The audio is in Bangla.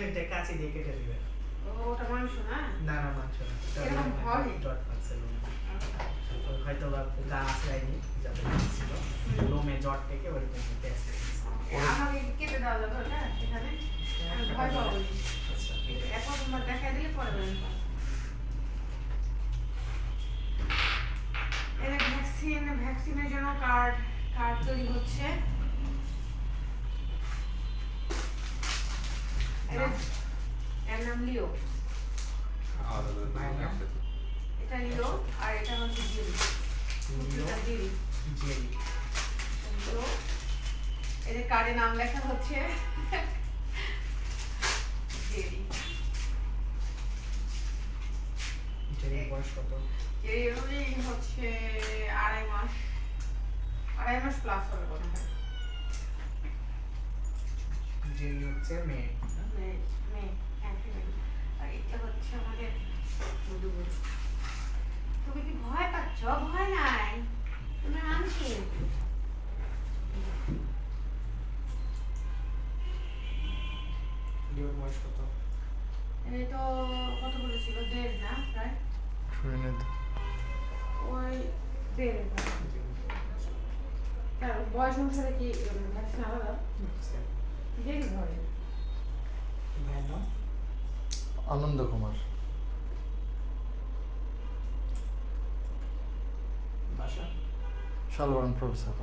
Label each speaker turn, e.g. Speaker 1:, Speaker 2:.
Speaker 1: এটা কাছে দিয়ে কেটে দিবে।
Speaker 2: ওটা মাংস না?
Speaker 1: না না মাংস না।
Speaker 2: এরকম হয়?
Speaker 1: ডট পাচ্ছিল হয়তো বা গা আঁচড়ায়নি যাতে ছিল লোমে জট থেকে ওরকম টেস্ট
Speaker 2: আমাকে কেটে দেওয়া যাবে ওটা এখানে? আমি ভয় পাবো।
Speaker 1: আচ্ছা
Speaker 2: এখন তোমার দেখা দিলে পরে বলেন। এর ভ্যাকসিনের জন্য কার্ড তৈরি হচ্ছে। এর নাম লিও। এটা লিও আর এটা হচ্ছে জেরি। লিও এদের কার্ডে নাম লেখা হচ্ছে জেরি।
Speaker 1: জেরির বয়স কত?
Speaker 2: জেরি হচ্ছে 2.5 মাস। 2.5 মাস প্লাস হবে মনে হয়।
Speaker 1: জেরি হচ্ছে মেয়ে।
Speaker 2: আর এটা হচ্ছে আমাদের বুদুবুদ। তুমি কি ভয় পাচ্ছ? ভয় নাই, তুমি আনছি।
Speaker 1: লিওর বয়স কত?
Speaker 2: এই তো কত বলেছিল 1.5 না প্রায়? ওই 1.5। তার বয়স অনুসারে কি ভ্যাকসিন আলাদা? জেরি ধরে।
Speaker 3: আনন্দ কুমার।
Speaker 1: বাসা?
Speaker 3: শালবন প্রফেসর।